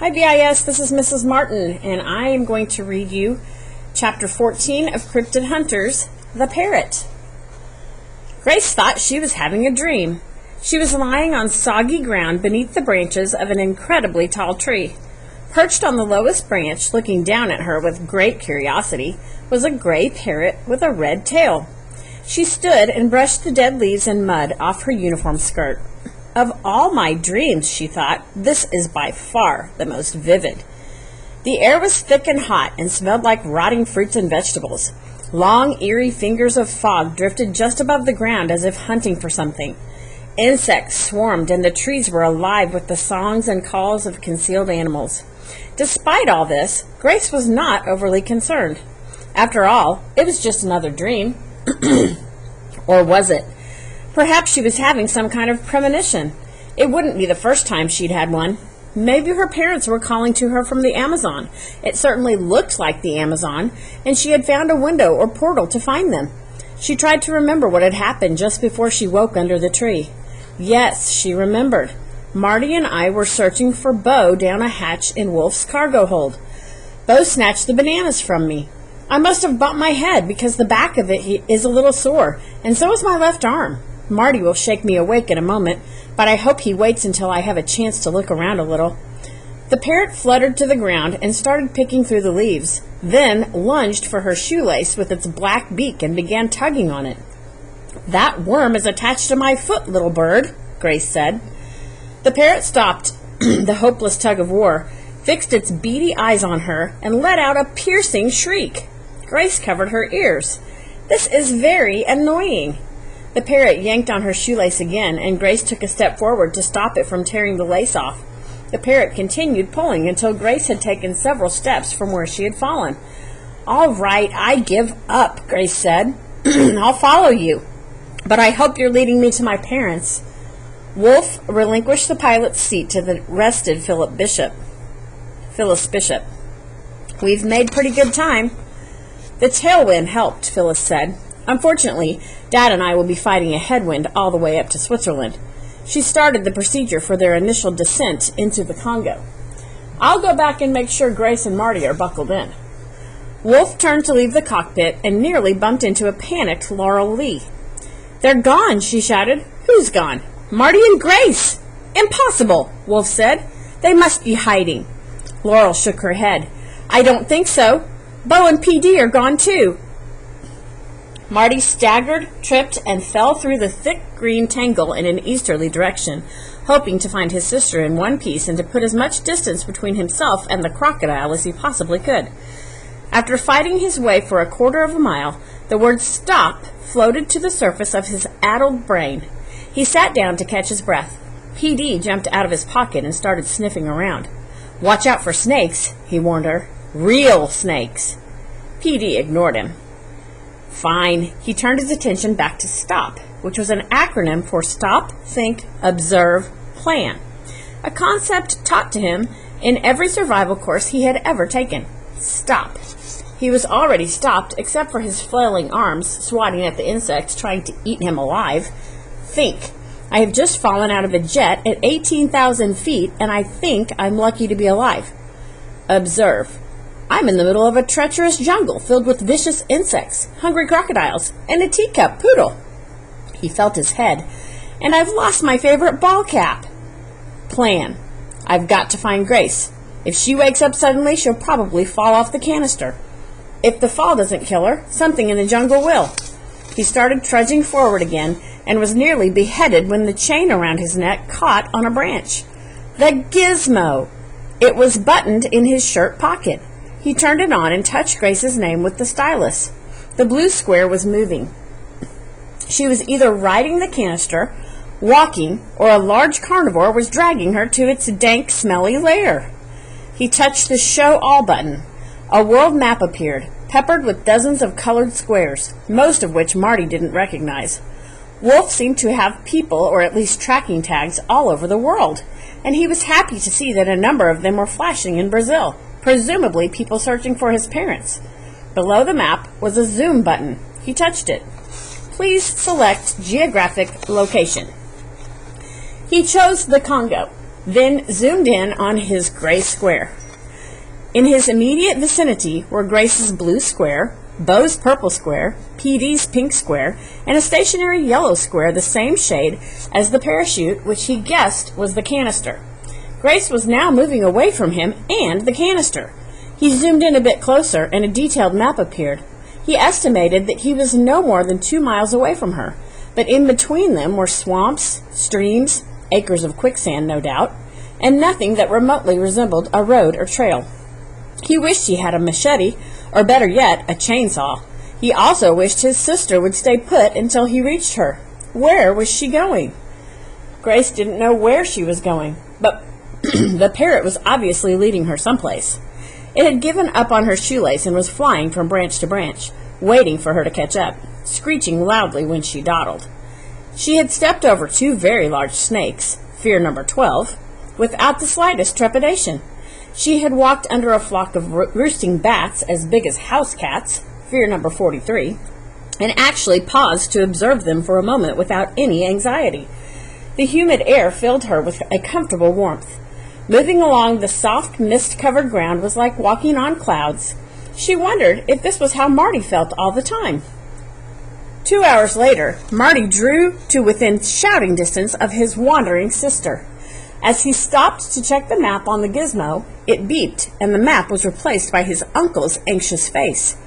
Hi BIS, this is Mrs. Martin, and I am going to read you Chapter 14 of Cryptid Hunters, The Parrot. Grace thought she was having a dream. She was lying on soggy ground beneath the branches of an incredibly tall tree. Perched on the lowest branch, looking down at her with great curiosity, was a gray parrot with a red tail. She stood and brushed the dead leaves and mud off her uniform skirt. Of all my dreams, she thought, this is by far the most vivid. The air was thick and hot and smelled like rotting fruits and vegetables. Long, eerie fingers of fog drifted just above the ground as if hunting for something. Insects swarmed and the trees were alive with the songs and calls of concealed animals. Despite all this, Grace was not overly concerned. After all, it was just another dream. Or was it? Perhaps she was having some kind of premonition. It wouldn't be the first time she'd had one. Maybe her parents were calling to her from the Amazon. It certainly looked like the Amazon, and she had found a window or portal to find them. She tried to remember what had happened just before she woke under the tree. Yes, she remembered. Marty and I were searching for Bo down a hatch in Wolf's cargo hold. Bo snatched the bananas from me. I must have bumped my head because the back of it is a little sore, and so is my left arm. Marty will shake me awake in a moment, but I hope he waits until I have a chance to look around a little. The parrot fluttered to the ground and started picking through the leaves, then lunged for her shoelace with its black beak and began tugging on it. "That worm is attached to my foot, little bird," Grace said. The parrot stopped the hopeless tug of war, fixed its beady eyes on her, and let out a piercing shriek. Grace covered her ears. "This is very annoying." The parrot yanked on her shoelace again, and Grace took a step forward to stop it from tearing the lace off. The parrot continued pulling until Grace had taken several steps from where she had fallen. "All right, I give up," Grace said. "I'll follow you, but I hope you're leading me to my parents." Wolf relinquished the pilot's seat to the rested Phyllis Bishop. "We've made pretty good time." "The tailwind helped," Phyllis said. "Unfortunately, Dad and I will be fighting a headwind all the way up to Switzerland." She started the procedure for their initial descent into the Congo. "I'll go back and make sure Grace and Marty are buckled in." Wolf turned to leave the cockpit and nearly bumped into a panicked Laurel Lee. "They're gone," she shouted. "Who's gone?" "Marty and Grace." "Impossible," Wolf said. "They must be hiding." Laurel shook her head. "I don't think so. Bo and PD are gone too." Marty staggered, tripped, and fell through the thick green tangle in an easterly direction, hoping to find his sister in one piece and to put as much distance between himself and the crocodile as he possibly could. After fighting his way for a quarter of a mile, the word "stop" floated to the surface of his addled brain. He sat down to catch his breath. PD jumped out of his pocket and started sniffing around. "Watch out for snakes," he warned her. "Real snakes." PD ignored him. Fine. He turned his attention back to STOP, which was an acronym for Stop, Think, Observe, Plan, a concept taught to him in every survival course he had ever taken. Stop. He was already stopped except for his flailing arms swatting at the insects trying to eat him alive. Think. I have just fallen out of a jet at 18,000 feet, and I think I'm lucky to be alive. Observe. I'm in the middle of a treacherous jungle filled with vicious insects, hungry crocodiles, and a teacup poodle. He felt his head. And I've lost my favorite ball cap. Plan. I've got to find Grace. If she wakes up suddenly, she'll probably fall off the canister. If the fall doesn't kill her, something in the jungle will. He started trudging forward again and was nearly beheaded when the chain around his neck caught on a branch. The Gizmo! It was buttoned in his shirt pocket. He turned it on and touched Grace's name with the stylus. The blue square was moving. She was either riding the canister, walking, or a large carnivore was dragging her to its dank, smelly lair. He touched the Show All button. A world map appeared, peppered with dozens of colored squares, most of which Marty didn't recognize. Wolf seemed to have people, or at least tracking tags, all over the world, and he was happy to see that a number of them were flashing in Brazil. Presumably people searching for his parents. Below the map was a zoom button. He touched it. Please select geographic location. He chose the Congo. then zoomed in on his gray square. In his immediate vicinity were Grace's blue square, Bo's purple square, PD's pink square, and a stationary yellow square the same shade as the parachute, which he guessed was the canister. Grace was now moving away from him and the canister. He zoomed in a bit closer, and a detailed map appeared. He estimated that he was no more than 2 miles away from her, but in between them were swamps, streams, acres of quicksand, no doubt, and nothing that remotely resembled a road or trail. He wished he had a machete, or better yet, a chainsaw. He also wished his sister would stay put until he reached her. Where was she going? Grace didn't know where she was going, but the parrot was obviously leading her someplace. It had given up on her shoelace and was flying from branch to branch, waiting for her to catch up, screeching loudly when she dawdled. She had stepped over 2 very large snakes, fear number 12, without the slightest trepidation. She had walked under a flock of roosting bats as big as house cats, fear number 43, and actually paused to observe them for a moment without any anxiety. The humid air filled her with a comfortable warmth. Moving along the soft, mist-covered ground was like walking on clouds. She wondered if this was how Marty felt all the time. 2 hours later, Marty drew to within shouting distance of his wandering sister. As he stopped to check the map on the Gizmo, it beeped, and the map was replaced by his uncle's anxious face.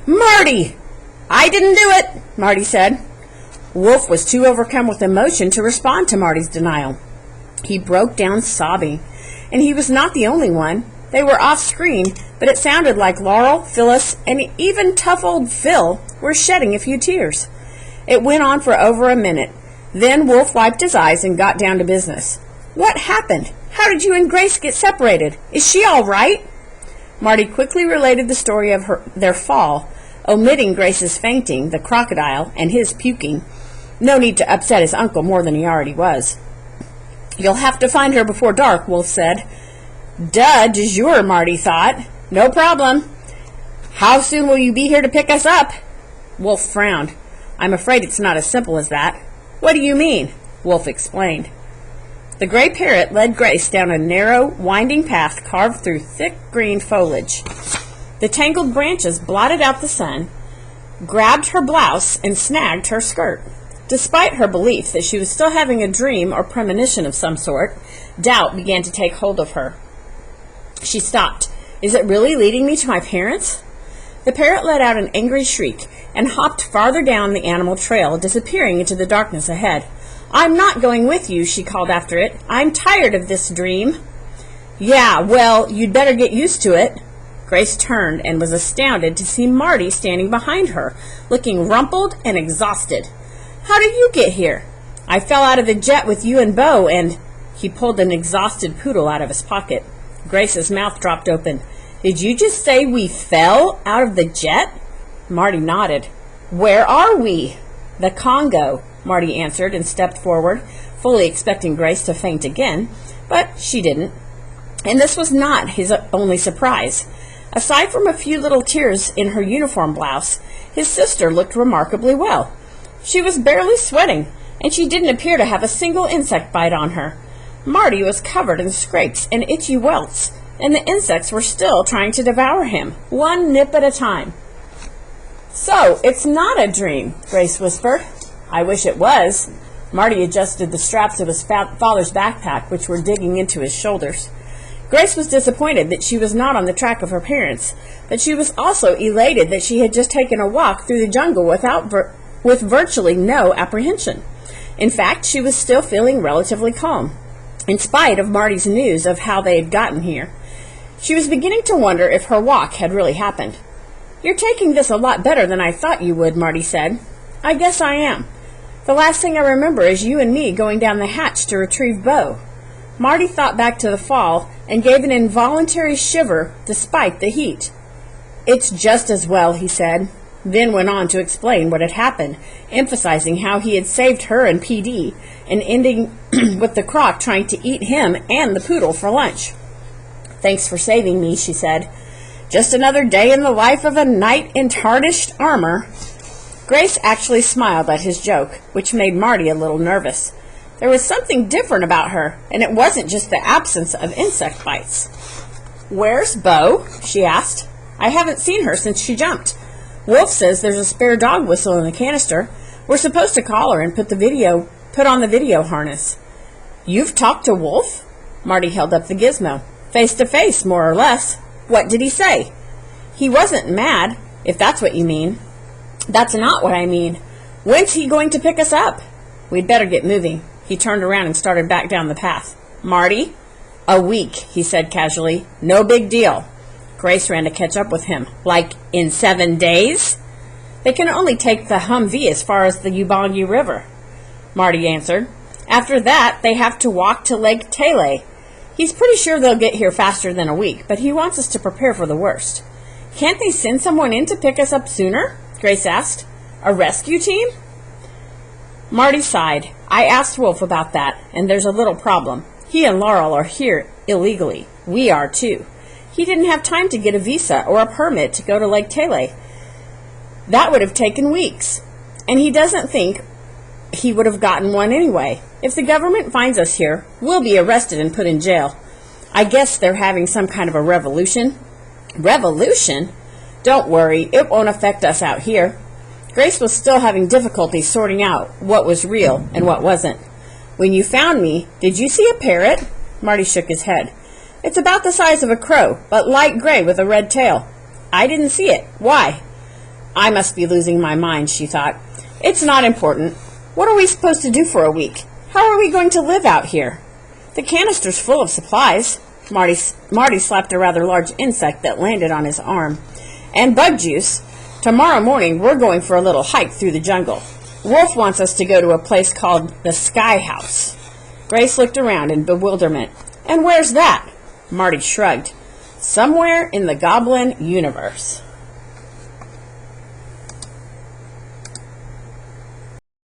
"Marty!" "I didn't do it," Marty said. Wolf was too overcome with emotion to respond to Marty's denial. He broke down sobbing, and he was not the only one. They were off-screen, but it sounded like Laurel, Phyllis, and even tough old Phil were shedding a few tears. It went on for over a minute. Then Wolf wiped his eyes and got down to business. "What happened? How did you and Grace get separated? Is she all right?" Marty quickly related the story of their fall, omitting Grace's fainting, the crocodile, and his puking. No need to upset his uncle more than he already was. "You'll have to find her before dark," Wolf said. "Duh, du jour," Marty thought. "No problem. How soon will you be here to pick us up?" Wolf frowned. "I'm afraid it's not as simple as that." "What do you mean?" Wolf explained. The gray parrot led Grace down a narrow, winding path carved through thick green foliage. The tangled branches blotted out the sun, grabbed her blouse, and snagged her skirt. Despite her belief that she was still having a dream or premonition of some sort, doubt began to take hold of her. She stopped. "Is it really leading me to my parents?" The parrot let out an angry shriek and hopped farther down the animal trail, disappearing into the darkness ahead. "I'm not going with you," she called after it. "I'm tired of this dream." "Yeah, well, you'd better get used to it." Grace turned and was astounded to see Marty standing behind her, looking rumpled and exhausted. "How did you get here?" "I fell out of the jet with you and Bo, and—" He pulled an exhausted poodle out of his pocket. Grace's mouth dropped open. "Did you just say we fell out of the jet?" Marty nodded. "Where are we?" "The Congo," Marty answered and stepped forward, fully expecting Grace to faint again, but she didn't. And this was not his only surprise. Aside from a few little tears in her uniform blouse, his sister looked remarkably well. She was barely sweating, and she didn't appear to have a single insect bite on her. Marty was covered in scrapes and itchy welts, and the insects were still trying to devour him, one nip at a time. "So, it's not a dream," Grace whispered. "I wish it was." Marty adjusted the straps of his father's backpack, which were digging into his shoulders. Grace was disappointed that she was not on the track of her parents, but she was also elated that she had just taken a walk through the jungle with virtually no apprehension. In fact, she was still feeling relatively calm, in spite of Marty's news of how they had gotten here. She was beginning to wonder if her walk had really happened. "You're taking this a lot better than I thought you would," Marty said. "I guess I am. The last thing I remember is you and me going down the hatch to retrieve Bo." Marty thought back to the fall and gave an involuntary shiver despite the heat. "It's just as well," he said, then went on to explain what had happened, emphasizing how he had saved her and PD, and ending with the croc trying to eat him and the poodle for lunch. "Thanks for saving me," she said. "Just another day in the life of a knight in tarnished armor." Grace actually smiled at his joke, which made Marty a little nervous. There was something different about her, and it wasn't just the absence of insect bites. "Where's Bo?" she asked. "I haven't seen her since she jumped. Wolf says there's a spare dog whistle in the canister. We're supposed to call her and put on the video harness." "You've talked to Wolf?" Marty held up the gizmo. "Face to face, more or less. What did he say?" "He wasn't mad, if that's what you mean." "That's not what I mean. When's he going to pick us up?" "We'd better get moving." He turned around and started back down the path. "Marty?" "A week," he said casually. "No big deal." Grace ran to catch up with him. "Like in 7 days?" "They can only take the Humvee as far as the Ubangi River," Marty answered. "After that, they have to walk to Lake Tele. He's pretty sure they'll get here faster than a week, but he wants us to prepare for the worst." "Can't they send someone in to pick us up sooner?" Grace asked. "A rescue team?" Marty sighed. "I asked Wolf about that, and there's a little problem. He and Laurel are here illegally. We are too. He didn't have time to get a visa or a permit to go to Lake Tele. That would have taken weeks. And he doesn't think he would have gotten one anyway. If the government finds us here, we'll be arrested and put in jail. I guess they're having some kind of a revolution." "Revolution? Don't worry, it won't affect us out here." Grace was still having difficulty sorting out what was real and what wasn't. "When you found me, did you see a parrot?" Marty shook his head. "It's about the size of a crow, but light gray with a red tail." "I didn't see it. Why?" "I must be losing my mind," she thought. "It's not important. What are we supposed to do for a week? How are we going to live out here?" "The canister's full of supplies." Marty slapped a rather large insect that landed on his arm. "And bug juice. Tomorrow morning we're going for a little hike through the jungle. Wolf wants us to go to a place called the Sky House." Grace looked around in bewilderment. "And where's that?" Marty shrugged. "Somewhere in the goblin universe."